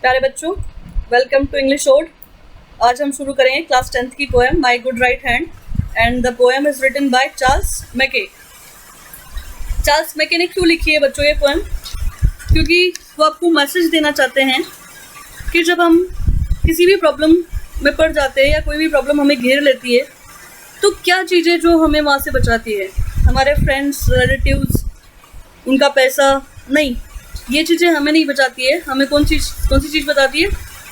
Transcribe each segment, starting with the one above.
प्यारे बच्चों, welcome to English odd. आज हम शुरू करेंगे क्लास 10th की poem my good right hand and the poem is written by Charles Mackay. Charles Mackay ने क्यों लिखी है बच्चों ये पोएम? क्योंकि वो आपको मैसेज देना चाहते हैं कि जब हम किसी भी प्रॉब्लम में पड़ जाते हैं या कोई भी प्रॉब्लम हमें घेर लेती है तो क्या चीज़ें जो हमें वहाँ से बचाती है, हमारे फ्रेंड्स, रिलेटिव्स, उनका पैसा नहीं, ये चीज़ें हमें नहीं बचाती है। हमें कौन सी चीज़ बताती है?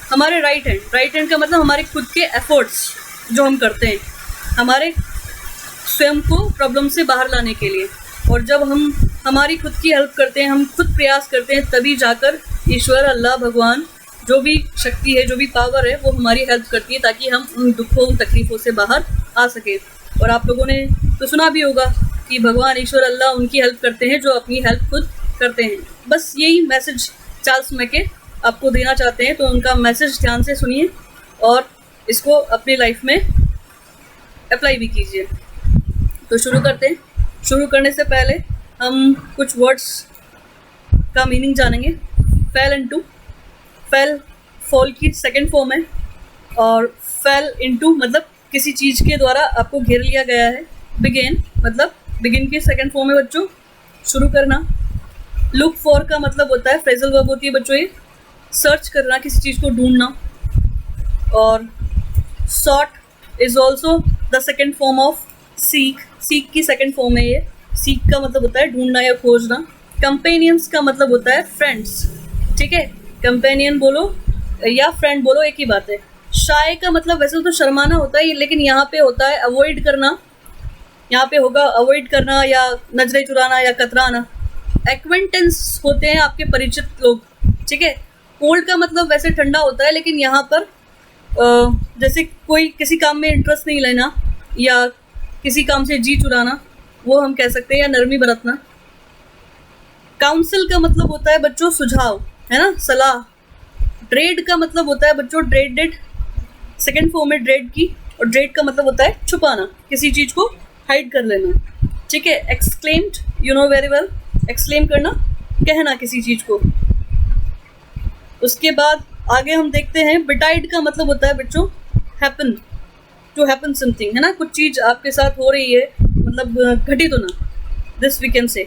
हमारे राइट हैंड। राइट हैंड का मतलब हमारे खुद के एफर्ट्स जो हम करते हैं हमारे स्वयं को प्रॉब्लम से बाहर लाने के लिए। और जब हम हमारी खुद की हेल्प करते हैं, हम खुद प्रयास करते हैं, तभी जाकर ईश्वर, अल्लाह, भगवान, जो भी शक्ति है, जो भी पावर है, वो हमारी हेल्प करती है ताकि हम उन दुखों, उन तकलीफ़ों से बाहर आ सकें। और आप लोगों ने तो सुना भी होगा कि भगवान, ईश्वर, अल्लाह उनकी हेल्प करते हैं जो अपनी हेल्प खुद करते हैं। बस यही मैसेज चार्ल्स मैके आपको देना चाहते हैं, तो उनका मैसेज ध्यान से सुनिए और इसको अपनी लाइफ में अप्लाई भी कीजिए। तो शुरू करते हैं। शुरू करने से पहले हम कुछ वर्ड्स का मीनिंग जानेंगे। फेल इनटू, फेल फॉल की सेकंड फॉर्म है और फेल इनटू मतलब किसी चीज़ के द्वारा आपको घेर लिया गया है। बिगिन मतलब बिगिन की सेकंड फॉर्म है बच्चों, शुरू करना। लुक फॉर का मतलब होता है, फ्रेजल वर्ब होती है बच्चों ये, सर्च करना, किसी चीज़ को ढूंढना। और sort is also the second form of seek. Seek की सेकेंड फॉर्म है ये। सीक का मतलब होता है ढूंढना या खोजना। कंपेनियंस का मतलब होता है फ्रेंड्स, ठीक है। कंपेनियन बोलो या फ्रेंड बोलो, एक ही बात है। शाय का मतलब वैसे तो शर्माना होता है, लेकिन यहाँ पे होता है अवॉइड करना। यहाँ पे होगा अवॉइड करना या नजरें चुराना या कतराना। एक्वेंटेंस होते हैं आपके परिचित लोग, ठीक है। कोल्ड का मतलब वैसे ठंडा होता है, लेकिन यहाँ पर जैसे कोई किसी काम में इंटरेस्ट नहीं लेना या किसी काम से जी चुराना, वो हम कह सकते हैं, या नरमी बरतना। काउंसिल का मतलब होता है बच्चों सुझाव, है ना, सलाह। ड्रेड का मतलब होता है बच्चों ड्रेडेड, सेकेंड फॉर्म है ड्रेड की। और ड्रेड का मतलब होता है छुपाना, किसी चीज़ को हाइड कर लेना, ठीक है। Exclaimed, you know very well, exclaim करना, कहना किसी चीज़ को। उसके बाद आगे हम देखते हैं बिटाइड का मतलब होता है बच्चों हैपन, टू हैपन समथिंग, है ना, कुछ चीज़ आपके साथ हो रही है, मतलब घटित होना, this we can say.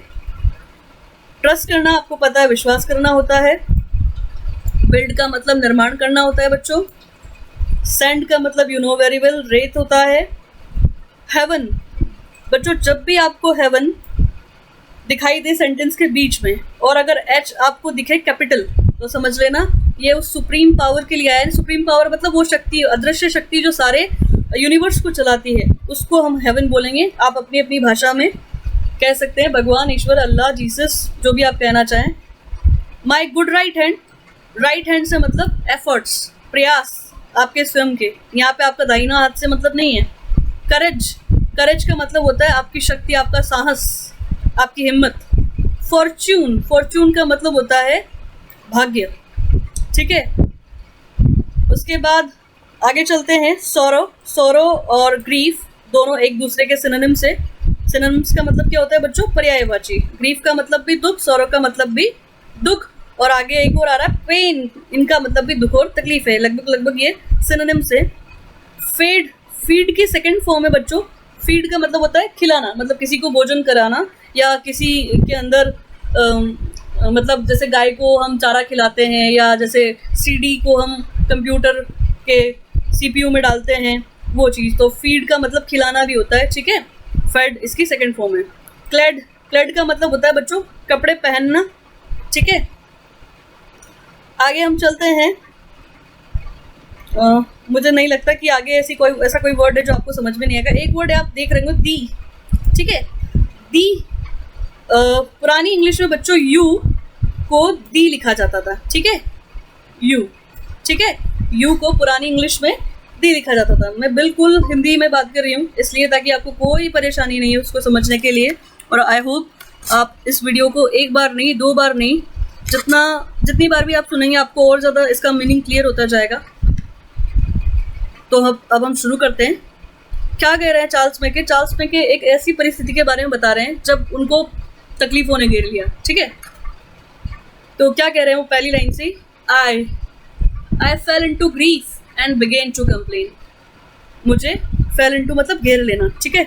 Trust करना, आपको पता है, विश्वास करना होता है। बिल्ड का मतलब निर्माण करना होता है बच्चों। सेंड का मतलब यू नो वेरी वेल, रेत होता है। हेवन बच्चों, जब भी आपको हेवन दिखाई दे सेंटेंस के बीच में और अगर एच आपको दिखे कैपिटल, तो समझ लेना ये उस सुप्रीम पावर के लिए आया है। सुप्रीम पावर मतलब वो शक्ति, अदृश्य शक्ति जो सारे यूनिवर्स को चलाती है, उसको हम हेवन बोलेंगे। आप अपनी अपनी भाषा में कह सकते हैं भगवान, ईश्वर, अल्लाह, जीसस, जो भी आप कहना चाहें। माई good right hand, right hand से मतलब एफर्ट्स, प्रयास आपके स्वयं के। यहाँ पे आपका दाहिना हाथ से मतलब नहीं है। करेज, करेज का मतलब होता है आपकी शक्ति, आपका साहस, आपकी हिम्मत। फॉर्च्यून, फॉर्च्यून का मतलब होता है भाग्य, ठीक है। उसके बाद आगे चलते हैं। सौरो, सौरो और ग्रीफ दोनों एक दूसरे के सिनोनिम्स है। सिनोनिम्स का मतलब क्या होता है बच्चों? पर्यायवाची। ग्रीफ का मतलब भी दुख, सौरो का मतलब भी दुख, और आगे एक और आ रहा है पेन, इनका मतलब भी दुख और तकलीफ है। लगभग ये सिनोनिम्स है। फीड, फीड की सेकंड फॉर्म है बच्चों। फीड का मतलब होता है खिलाना, मतलब किसी को भोजन कराना, या किसी के अंदर मतलब जैसे गाय को हम चारा खिलाते हैं, या जैसे सीडी को हम कंप्यूटर के सीपीयू में डालते हैं, वो चीज़। तो फीड का मतलब खिलाना भी होता है, ठीक है। फेड इसकी सेकंड फॉर्म है। क्लेड, क्लेड का मतलब होता है बच्चों कपड़े पहनना, ठीक है। आगे हम चलते हैं। मुझे नहीं लगता कि आगे ऐसा कोई वर्ड है जो आपको समझ में नहीं आएगा। एक वर्ड है, आप देख रहे हो, दी, ठीक है। दी, पुरानी इंग्लिश में बच्चों यू को दी लिखा जाता था, ठीक है। यू, ठीक है, यू को पुरानी इंग्लिश में दी लिखा जाता था। मैं बिल्कुल हिंदी में बात कर रही हूँ इसलिए ताकि आपको कोई परेशानी नहीं है उसको समझने के लिए। और आई होप आप इस वीडियो को एक बार नहीं, दो बार नहीं, जितनी बार भी आप सुनेंगे आपको और ज़्यादा इसका मीनिंग क्लियर होता जाएगा। तो अब हम शुरू करते हैं। क्या कह रहे हैं चार्ल्स मैके? चार्ल्स मैके एक ऐसी परिस्थिति के बारे में बता रहे हैं जब उनको तकलीफों ने घेर लिया, ठीक है। तो क्या कह रहे हैं वो पहली लाइन से? I I fell into grief and began to complain. मुझे फेल इनटू मतलब घेर लेना, ठीक है,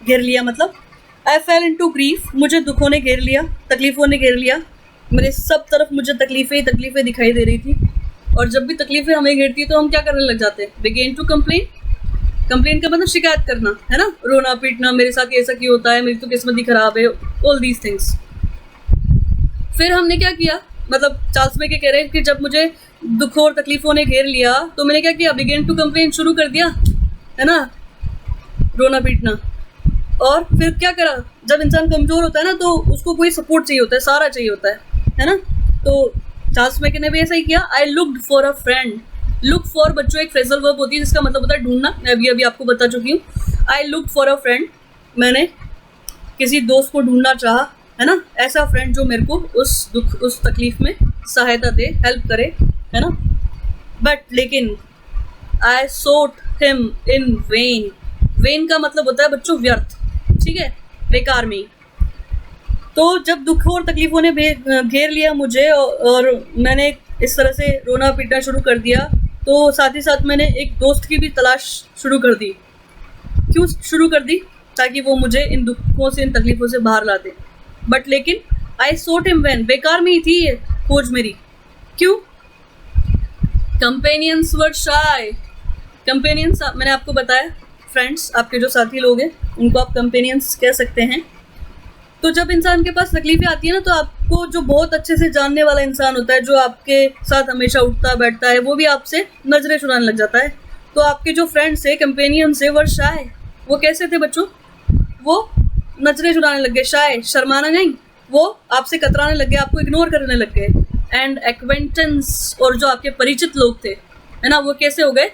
घेर लिया मतलब आई फेल इनटू ग्रीफ, मुझे दुखों ने घेर लिया, तकलीफ़ों ने घेर लिया। मेरे सब तरफ मुझे तकलीफ़ें ही तकलीफ़ें दिखाई दे रही थी, और जब भी तकलीफ़ें हमें घेरती तो हम क्या करने लग जाते हैं, बिगेन टू कंप्लेन। कंप्लेन का मतलब शिकायत करना है ना, रोना पीटना, मेरे साथ ऐसा क्यों होता है, मेरी तो किस्मत ही ख़राब है, ऑल दीज थिंग्स। फिर हमने क्या किया, मतलब चार्ल्स मैके कह रहे हैं कि जब मुझे दुखों और तकलीफ़ों ने घेर लिया तो मैंने क्या किया, बिगेन टू कंप्लेन शुरू कर दिया, है ना, रोना पीटना। और फिर क्या करा, जब इंसान कमज़ोर होता है ना तो उसको कोई सपोर्ट चाहिए होता है, सहारा चाहिए होता है ना। तो चार्ल्स मैके ने भी ऐसा ही किया। I looked for a friend. Look for बच्चों एक फ्रेजल वर्ब होती है जिसका मतलब होता है ढूंढना, मैं अभी आपको बता चुकी हूँ। I looked for a friend, मैंने किसी दोस्त को ढूंढना चाहा, है ना, ऐसा फ्रेंड जो मेरे को उस दुख उस तकलीफ़ में सहायता दे, हेल्प करे, है ना। बट लेकिन आई सोट हिम इन वेन। वेन का मतलब होता है बच्चों व्यर्थ, ठीक है, बेकार में। तो जब दुख और तकलीफ़ों ने घेर लिया मुझे और मैंने इस तरह से रोना पीटना शुरू कर दिया, तो साथ ही साथ मैंने एक दोस्त की भी तलाश शुरू कर दी। क्यों शुरू कर दी, ताकि वो मुझे इन दुखों से, इन तकलीफ़ों से बाहर ला दे। बट लेकिन आई सोट हिम वेन, बेकार में ही थी ये खोज मेरी। क्यों, कंपेनियंस वर शाय। कंपेनियंस मैंने आपको बताया, फ्रेंड्स, आपके जो साथी लोग हैं उनको आप कंपेनियंस कह सकते हैं। तो जब इंसान के पास तकलीफ़ें आती है ना, तो आपको जो बहुत अच्छे से जानने वाला इंसान होता है, जो आपके साथ हमेशा उठता बैठता है, वो भी आपसे नज़रें चुराने लग जाता है। तो आपके जो फ्रेंड्स थे, कंपेनियंस थे, वर शाय। वो कैसे थे बच्चों, वो नज़रें चुराने लग गए, शाय, शर्माना नहीं, वो आपसे कतराने लग गए, आपको इग्नोर करने लग गए। एंड एक्वेंटेंस, और जो आपके परिचित लोग थे, है ना, वो कैसे हो गए,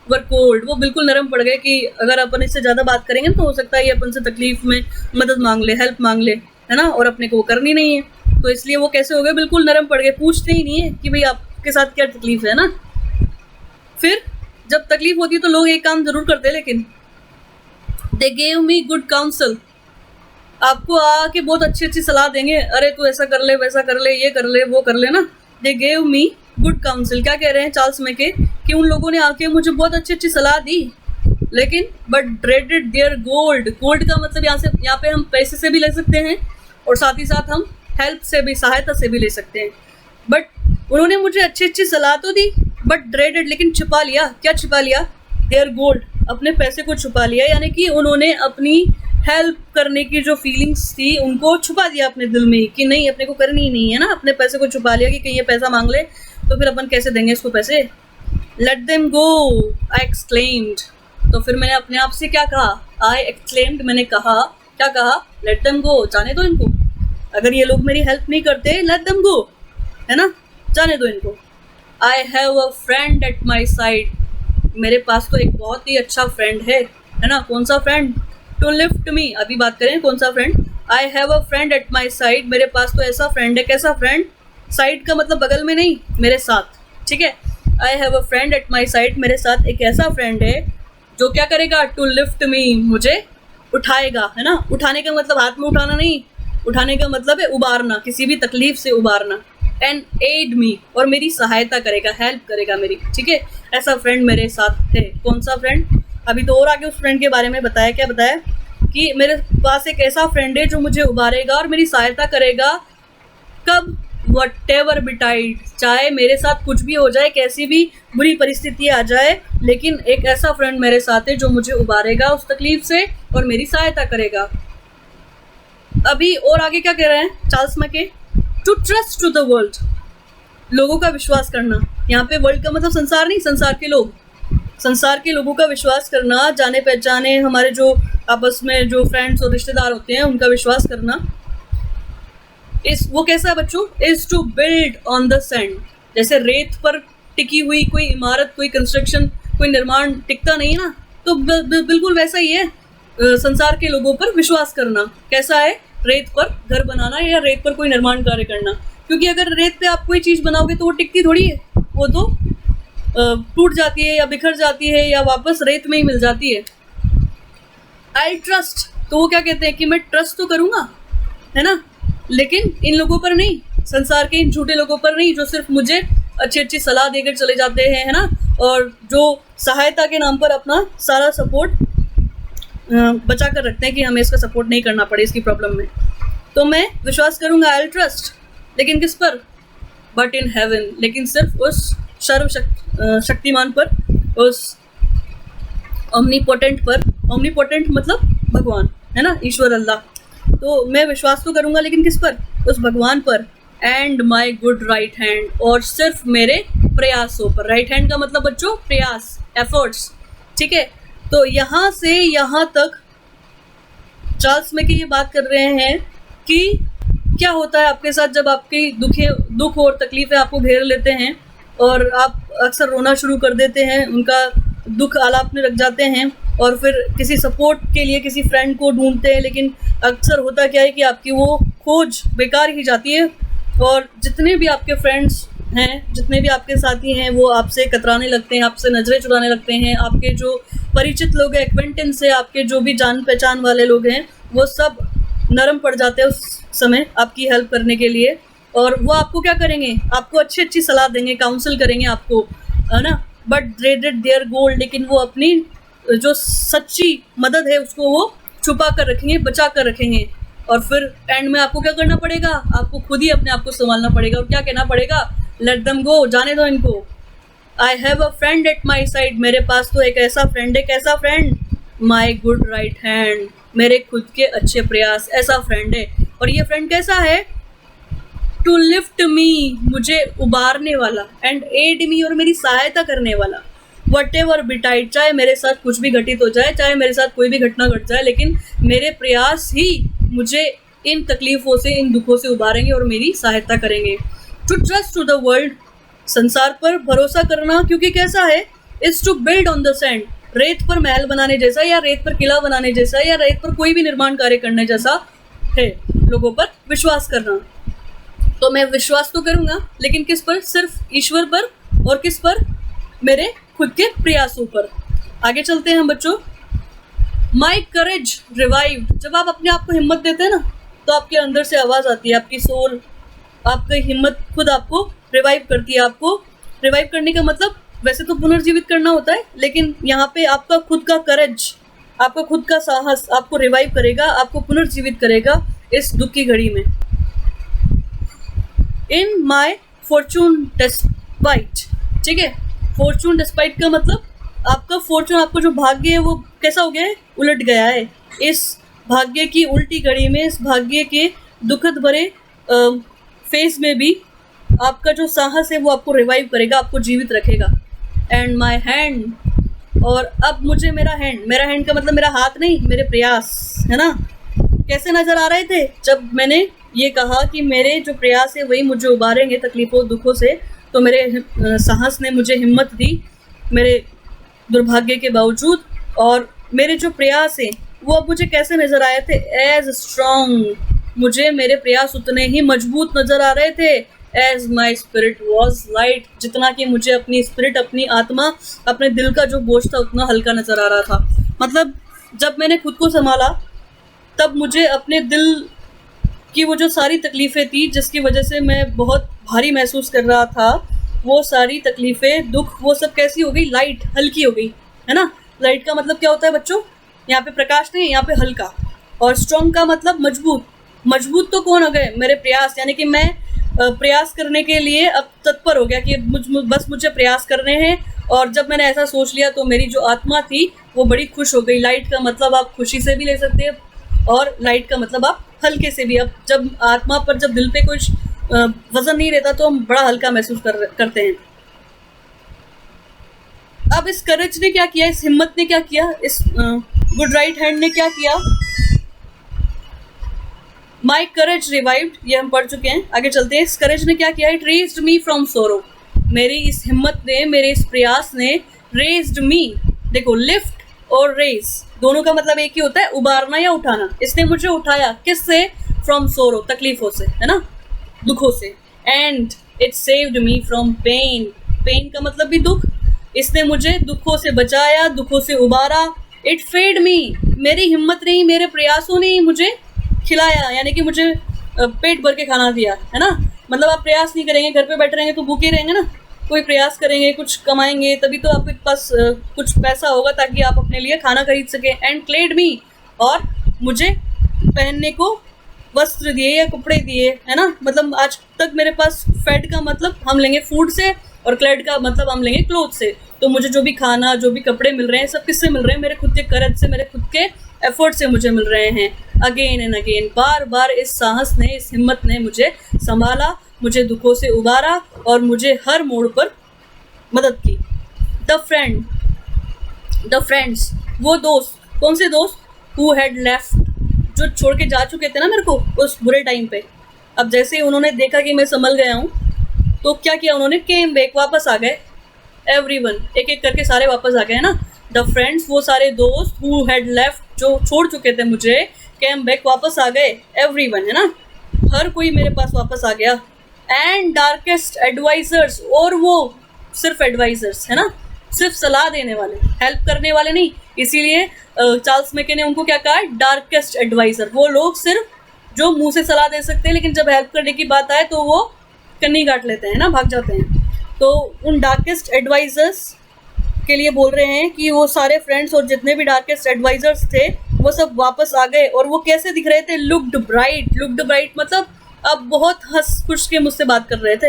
वर कोल्ड, वो बिल्कुल नरम पड़ गए कि अगर अपन इससे ज़्यादा बात करेंगे तो हो सकता है ये अपन से तकलीफ़ में मदद मांग ले, हेल्प मांग ले, है ना, और अपने को वो करनी नहीं है। तो इसलिए वो कैसे हो गए, बिल्कुल नरम पड़ गए, पूछते ही नहीं है कि भाई आपके साथ क्या तकलीफ़ है ना। फिर जब तकलीफ़ होती है तो लोग एक काम ज़रूर करते हैं, लेकिन they gave me good counsel. आपको आके बहुत अच्छी अच्छी सलाह देंगे, अरे तू ऐसा कर ले, वैसा कर ले, ये कर ले, वो कर ले ना। दे गेव मी गुड काउंसिल, क्या कह रहे हैं चार्ल्स मैके, कि उन लोगों ने आके मुझे बहुत अच्छी अच्छी सलाह दी, लेकिन but dreaded their gold. Gold का मतलब यहाँ पे हम पैसे से भी ले सकते हैं और साथ ही साथ हम हेल्प से भी, सहायता से भी ले सकते हैं। बट उन्होंने मुझे अच्छी अच्छी सलाह तो दी, बट ड्रेडेड, लेकिन छिपा लिया। क्या छिपा लिया, देयर गोल्ड, अपने पैसे को छुपा लिया, यानी कि उन्होंने अपनी हेल्प करने की जो फीलिंग्स थी उनको छुपा दिया अपने दिल में कि नहीं, अपने को करनी ही नहीं है ना। अपने पैसे को छुपा लिया कि कहीं ये पैसा मांग ले तो फिर अपन कैसे देंगे इसको पैसे। लेट देम गो, आई एक्सक्लेम्ड। तो फिर मैंने अपने आप से क्या कहा, आई एक्सक्लेम्ड, मैंने कहा, क्या कहा, लेट देम गो, जाने दो इनको। अगर ये लोग मेरी हेल्प नहीं करते, लेट देम गो, है ना, जाने दो इनको। I have a friend at my side. मेरे पास तो एक बहुत ही अच्छा फ्रेंड है ना। कौन सा फ्रेंड, टू लिफ्ट मी। अभी बात करें कौन सा friend, I have a friend at my side. मेरे पास तो ऐसा फ्रेंड है, कैसा फ्रेंड, साइड का मतलब बगल में नहीं, मेरे साथ, ठीक है। I have a friend at my side, मेरे साथ एक ऐसा फ्रेंड है जो क्या करेगा, टू लिफ्ट मी, मुझे उठाएगा, है ना। उठाने का मतलब हाथ में उठाना नहीं, उठाने का मतलब है उबारना, किसी भी तकलीफ से उबारना। एंड एड मी, और मेरी सहायता करेगा, हेल्प करेगा मेरी, ठीक है। ऐसा फ्रेंड मेरे साथ है। कौन सा फ्रेंड, अभी तो और आगे उस फ्रेंड के बारे में बताया। क्या बताया, कि मेरे पास एक ऐसा फ्रेंड है जो मुझे उबारेगा और मेरी सहायता करेगा। कब, व्हाटएवर बिटाइड, चाहे मेरे साथ कुछ भी हो जाए, कैसी भी बुरी परिस्थिति आ जाए, लेकिन एक ऐसा फ्रेंड मेरे साथ है जो मुझे उबारेगा उस तकलीफ से और मेरी सहायता करेगा। अभी और आगे क्या कह रहे हैं Charles Mackay, to trust to the world, लोगों का विश्वास करना। यहाँ पे वर्ल्ड का मतलब संसार नहीं, संसार के लोग, संसार के लोगों का विश्वास करना, जाने पहचाने हमारे जो आपस में जो फ्रेंड्स और रिश्तेदार होते हैं उनका विश्वास करना। इस वो कैसा है बच्चों, is to build on the sand. जैसे रेत पर टिकी हुई कोई इमारत, कोई कंस्ट्रक्शन, कोई निर्माण टिकता नहीं ना, तो बिल्कुल वैसा ही है संसार के लोगों पर विश्वास करना। कैसा है, रेत पर घर बनाना या रेत पर कोई निर्माण कार्य करना। क्योंकि अगर रेत पे आप कोई चीज़ बनाओगे तो वो टिकती थोड़ी है, वो तो टूट जाती है या बिखर जाती है या वापस रेत में ही मिल जाती है। आई ट्रस्ट, तो वो क्या कहते हैं कि मैं ट्रस्ट तो करूँगा, है ना, लेकिन इन लोगों पर नहीं, संसार के इन झूठे लोगों पर नहीं जो सिर्फ मुझे अच्छी अच्छी सलाह देकर चले जाते हैं, है ना, और जो सहायता के नाम पर अपना सारा सपोर्ट बचा कर रखते हैं कि हमें इसका सपोर्ट नहीं करना पड़े इसकी प्रॉब्लम में। तो मैं विश्वास करूंगा, आई विल ट्रस्ट, लेकिन किस पर? बट इन हेवन, लेकिन सिर्फ उस शक्तिमान पर, उस ओमनीपोटेंट पर। ओमनीपोटेंट मतलब भगवान, है ना, ईश्वर अल्लाह। तो मैं विश्वास तो करूंगा, लेकिन किस पर? उस भगवान पर। And my good right hand, और सिर्फ मेरे प्रयासों पर। राइट हैंड का मतलब बच्चों प्रयास, एफर्ट्स, ठीक है। तो यहाँ से यहाँ तक चार्ल्स मैके ये बात कर रहे हैं कि क्या होता है आपके साथ जब आपकी दुख और तकलीफें आपको घेर लेते हैं और आप अक्सर रोना शुरू कर देते हैं, उनका दुख आलापने रख जाते हैं और फिर किसी सपोर्ट के लिए किसी फ्रेंड को ढूंढते हैं, लेकिन अक्सर होता क्या है कि आपकी वो खोज बेकार ही जाती है और जितने भी आपके फ्रेंड्स हैं, जितने भी आपके साथी हैं, वो आपसे कतराने लगते हैं, आपसे नज़रें चुराने लगते हैं। आपके जो परिचित लोग हैं, एक्वेंटेंस है, आपके जो भी जान पहचान वाले लोग हैं, वो सब नरम पड़ जाते हैं उस समय आपकी हेल्प करने के लिए। और वो आपको क्या करेंगे? आपको अच्छी अच्छी सलाह देंगे, काउंसिल करेंगे आपको, है ना। But they did their gold, लेकिन वो अपनी जो सच्ची मदद है उसको वो छुपा कर रखेंगे, बचा कर रखेंगे। और फिर एंड में आपको क्या करना पड़ेगा? आपको खुद ही अपने आप को संभालना पड़ेगा और क्या कहना पड़ेगा? लेट देम गो, जाने दो इनको। I have a friend at my side, मेरे पास तो एक ऐसा फ्रेंड है। कैसा फ्रेंड? माई गुड राइट हैंड, मेरे खुद के अच्छे प्रयास, ऐसा फ्रेंड है। और ये फ्रेंड कैसा है? टू लिफ्ट मी, मुझे उबारने वाला, एंड एड मी, और मेरी सहायता करने वाला। वट एवर बिटाइड, चाहे मेरे साथ कुछ भी घटित हो जाए, चाहे मेरे साथ कोई भी घटना घट जाए, लेकिन मेरे प्रयास ही मुझे इन तकलीफ़ों से, इन दुखों से उबारेंगे और मेरी सहायता करेंगे। To trust to the world, संसार पर भरोसा करना, क्योंकि कैसा है? Is to build on the sand, रेत पर महल बनाने जैसा, या रेत पर किला बनाने जैसा, या रेत पर कोई भी निर्माण कार्य करने जैसा है लोगों पर विश्वास करना। तो मैं विश्वास तो करूंगा, लेकिन किस पर? सिर्फ ईश्वर पर। और किस पर? मेरे खुद के प्रयासों पर। आगे चलते हैं हम बच्चों। माई करेज रिवाइव्ड, जब आप अपने आप को हिम्मत देते हैं ना, तो आपके अंदर से आवाज़ आती है, आपकी सोल, आपकी हिम्मत खुद आपको रिवाइव करती है। आपको रिवाइव करने का मतलब वैसे तो पुनर्जीवित करना होता है, लेकिन यहाँ पे आपका खुद का करेज, आपका खुद का साहस आपको रिवाइव करेगा, आपको पुनर्जीवित करेगा इस दुख की घड़ी में। इन माई फॉर्चून डिस्पाइट, ठीक है। फॉर्चून डिस्पाइट का मतलब आपका फॉर्चून, आपका जो भाग्य है वो कैसा हो गया है? उलट गया है। इस भाग्य की उल्टी घड़ी में, इस भाग्य के दुखद भरे फेज में भी आपका जो साहस है वो आपको रिवाइव करेगा, आपको जीवित रखेगा। एंड माई हैंड, और अब मुझे मेरा हैंड का मतलब मेरा हाथ नहीं, मेरे प्रयास, है ना। कैसे नज़र आ रहे थे जब मैंने ये कहा कि मेरे जो प्रयास है वही मुझे उबारेंगे तकलीफ़ों दुखों से? तो मेरे साहस ने मुझे हिम्मत दी मेरे दुर्भाग्य के बावजूद, और मेरे जो प्रयास हैं वो अब मुझे कैसे नज़र आए थे? एज स्ट्रॉन्ग, मुझे मेरे प्रयास उतने ही मजबूत नज़र आ रहे थे। As my spirit was light, जितना कि मुझे अपनी स्पिरिट, अपनी आत्मा, अपने दिल का जो बोझ था उतना हल्का नज़र आ रहा था। मतलब जब मैंने खुद को संभाला तब मुझे अपने दिल की वो जो सारी तकलीफ़ें थी जिसकी वजह से मैं बहुत भारी महसूस कर रहा था, वो सारी तकलीफ़ें, दुख, वो सब कैसी हो गई? लाइट, हल्की हो गई, है ना। लाइट का मतलब क्या होता है बच्चों? यहाँ पे प्रकाश नहीं, यहाँ पे हल्का। और स्ट्रॉन्ग का मतलब मजबूत। मजबूत तो कौन हो गए? मेरे प्रयास, यानी कि मैं प्रयास करने के लिए अब तत्पर हो गया कि बस मुझे प्रयास करने हैं। और जब मैंने ऐसा सोच लिया तो मेरी जो आत्मा थी वो बड़ी खुश हो गई। लाइट का मतलब आप खुशी से भी ले सकते हैं, और लाइट का मतलब आप हल्के से भी। अब जब आत्मा पर, जब दिल पे कुछ वजन नहीं रहता तो हम बड़ा हल्का महसूस करते हैं। अब इस करेज ने क्या किया? इस हिम्मत ने क्या किया? इस गुड राइट हैंड ने क्या किया? माई करेज रिवाइव्ड, ये हम पढ़ चुके हैं, आगे चलते हैं। इस करेज ने क्या किया? It raised me from sorrow, मेरी इस हिम्मत ने, मेरे इस प्रयास ने रेज्ड मी, देखो लिफ्ट और रेज दोनों का मतलब एक ही होता है, उबारना या उठाना। इसने मुझे उठाया, किससे? फ्रॉम सोरो, तकलीफों से, है ना, दुखों से। And it saved me from pain, pain का मतलब भी दुख। इसने मुझे दुखों से बचाया, दुखों से उबारा। इट फेड मी, मेरी हिम्मत नहीं, मेरे प्रयासों ने ही मुझे खिलाया, यानी कि मुझे पेट भर के खाना दिया, है ना। मतलब आप प्रयास नहीं करेंगे, घर पे बैठे रहेंगे तो भूखे रहेंगे ना, कोई प्रयास करेंगे, कुछ कमाएंगे, तभी तो आपके पास कुछ पैसा होगा ताकि आप अपने लिए खाना खरीद सकें। एंड क्लेड मी, और मुझे पहनने को वस्त्र दिए या कपड़े दिए, है ना। मतलब आज तक मेरे पास फेड का मतलब हम लेंगे फूड से, और क्लेड का मतलब हम लेंगे क्लोथ से। तो मुझे जो भी खाना, जो भी कपड़े मिल रहे हैं, सब किससे मिल रहे हैं? मेरे खुद के करज से, मेरे खुद के एफर्ट से मुझे मिल रहे हैं। अगेन एंड अगेन, बार बार इस साहस ने, इस हिम्मत ने मुझे संभाला, मुझे दुखों से उबारा और मुझे हर मोड़ पर मदद की। द फ्रेंड्स, वो दोस्त, कौन से दोस्त? हु हैड लेफ्ट, जो छोड़ के जा चुके थे ना मेरे को उस बुरे टाइम पे। अब जैसे ही उन्होंने देखा कि मैं संभल गया हूँ, तो क्या किया उन्होंने? केम बैक, वापस आ गए। एवरीवन, एक एक करके सारे वापस आ गए, है ना। द फ्रेंड्स, वो सारे दोस्त, हु हैड लेफ्ट, जो छोड़ चुके थे मुझे, केम बैक, वापस आ गए। एवरीवन, है ना, हर कोई मेरे पास वापस आ गया। एंड डार्केस्ट एडवाइजर्स, और वो सिर्फ एडवाइजर्स, है ना, सिर्फ सलाह देने वाले, हेल्प करने वाले नहीं। इसीलिए चार्ल्स मैके ने उनको क्या कहा? Darkest adviser. वो लोग सिर्फ जो मुंह से सलाह दे सकते हैं, लेकिन जब हेल्प करने की बात आए तो वो कन्नी काट लेते हैं ना, भाग जाते हैं। तो उन डार्केस्ट एडवाइजर्स के लिए बोल रहे हैं कि वो सारे फ्रेंड्स और जितने भी डार्केस्ट एडवाइजर्स थे वो सब वापस आ गए। और वो कैसे दिख रहे थे? लुक्ड ब्राइट मतलब अब बहुत हंस खुश के मुझसे बात कर रहे थे,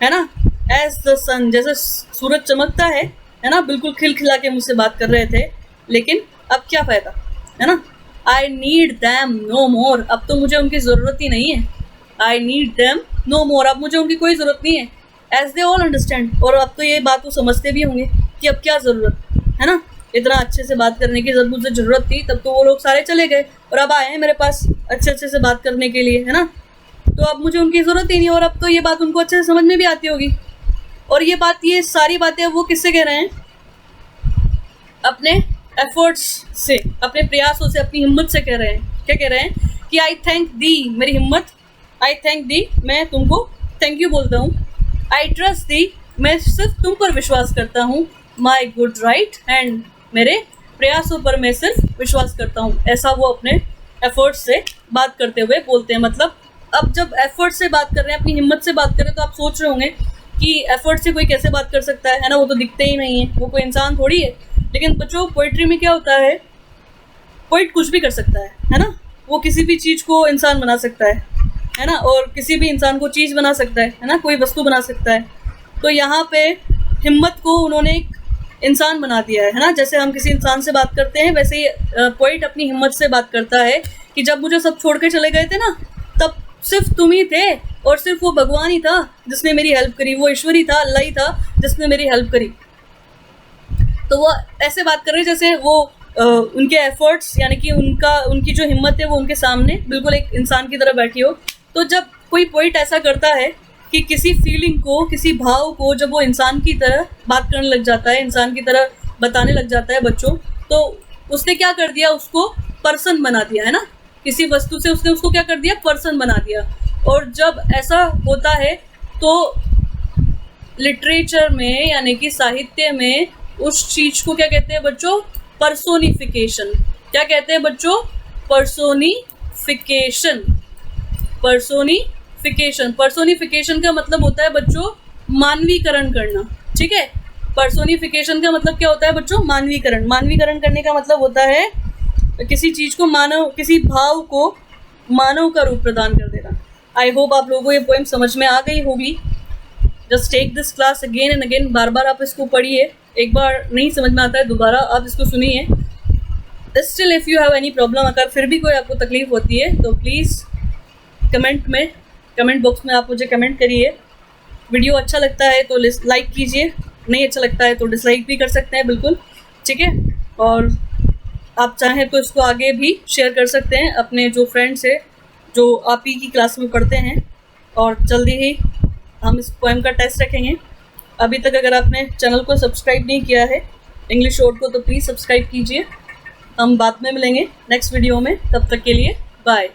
है ना। एज द सन, जैसे सूरज चमकता है ना, बिल्कुल खिलखिला के मुझसे बात कर रहे थे। लेकिन अब क्या फ़ायदा, है ना। आई नीड दैम नो मोर, अब तो मुझे उनकी ज़रूरत ही नहीं है। आई नीड दैम नो मोर, अब मुझे उनकी कोई ज़रूरत नहीं है। एज दे ऑल अंडरस्टैंड, और अब तो ये बात वो समझते भी होंगे कि अब क्या ज़रूरत, है ना। इतना अच्छे से बात करने की जब मुझे ज़रूरत थी, तब तो वो लोग सारे चले गए और अब आए हैं मेरे पास अच्छे से बात करने के लिए, है ना। तो अब मुझे उनकी ज़रूरत ही नहीं, और अब तो ये बात उनको अच्छे से समझ में भी आती होगी। और ये सारी बातें वो किससे कह रहे हैं? अपने एफर्ट्स से, अपने प्रयासों से, अपनी हिम्मत से कह रहे हैं। क्या कह रहे हैं? कि आई थैंक दी, मेरी हिम्मत, आई थैंक दी, मैं तुमको थैंक यू बोलता हूँ। आई ट्रस्ट दी, मैं सिर्फ तुम पर विश्वास करता हूँ। माई गुड राइट हैंड, मेरे प्रयासों पर मैं सिर्फ विश्वास करता हूँ। ऐसा वो अपने एफर्ट्स से बात करते हुए बोलते हैं। मतलब अब जब एफर्ट से बात कर रहे हैं, अपनी हिम्मत से बात कर रहे हैं, तो आप सोच रहे होंगे कि एफर्ट से कोई कैसे बात कर सकता है ना, वो तो दिखते ही नहीं है, वो कोई इंसान थोड़ी है। लेकिन बच्चों, पोइट्री में क्या होता है? पोइट कुछ भी कर सकता है ना। वो किसी भी चीज़ को इंसान बना सकता है ना, और किसी भी इंसान को चीज़ बना सकता है ना, कोई वस्तु बना सकता है। तो यहाँ पे हिम्मत को उन्होंने एक इंसान बना दिया है ना। जैसे हम किसी इंसान से बात करते हैं, वैसे ही पोइट अपनी हिम्मत से बात करता है कि जब मुझे सब छोड़ के चले गए थे ना, तब सिर्फ तुम ही थे, और सिर्फ वो भगवान ही था जिसने मेरी हेल्प करी, वो ईश्वर ही था, अल्लाह ही था जिसने मेरी हेल्प करी। तो वो ऐसे बात कर रहे हैं जैसे वो उनके एफर्ट्स, यानी कि उनकी जो हिम्मत है वो उनके सामने बिल्कुल एक इंसान की तरह बैठी हो। तो जब कोई पोइट ऐसा करता है कि किसी फीलिंग को, किसी भाव को जब वो इंसान की तरह बात करने लग जाता है, इंसान की तरह बताने लग जाता है बच्चों, तो उसने क्या कर दिया? उसको पर्सन बना दिया, है ना। किसी वस्तु से उसने उसको क्या कर दिया? पर्सन बना दिया। और जब ऐसा होता है तो लिटरेचर में, यानी कि साहित्य में, उस चीज़ को क्या कहते हैं बच्चों? पर्सोनिफिकेशन। क्या कहते हैं बच्चों? पर्सोनिफिकेशन। पर्सोनिफिकेशन का मतलब होता है बच्चों मानवीकरण करना, ठीक है। पर्सोनिफिकेशन का मतलब क्या होता है बच्चों? मानवीकरण। मानवीकरण करने का मतलब होता है किसी चीज़ को मानव, किसी भाव को मानव का रूप प्रदान कर देना। आई होप आप लोगों को ये पोएम समझ में आ गई होगी। Just take this class again and again, बार बार आप इसको पढ़िए। एक बार नहीं समझ में आता है, दोबारा आप इसको सुनिए। Still if you have any problem, अगर फिर भी कोई आपको तकलीफ होती है तो प्लीज़ कमेंट बॉक्स में आप मुझे कमेंट करिए। वीडियो अच्छा लगता है तो लाइक कीजिए, नहीं अच्छा लगता है तो डिसलाइक भी कर सकते हैं, बिल्कुल ठीक है। और आप चाहें तो इसको आगे भी शेयर कर सकते हैं अपने जो फ्रेंड्स है, जो आप ही की क्लास में पढ़ते हैं। और जल्दी ही हम इस पोएम का टेस्ट रखेंगे। अभी तक अगर आपने चैनल को सब्सक्राइब नहीं किया है इंग्लिश शॉर्ट को, तो प्लीज़ सब्सक्राइब कीजिए। हम बाद में मिलेंगे नेक्स्ट वीडियो में, तब तक के लिए बाय।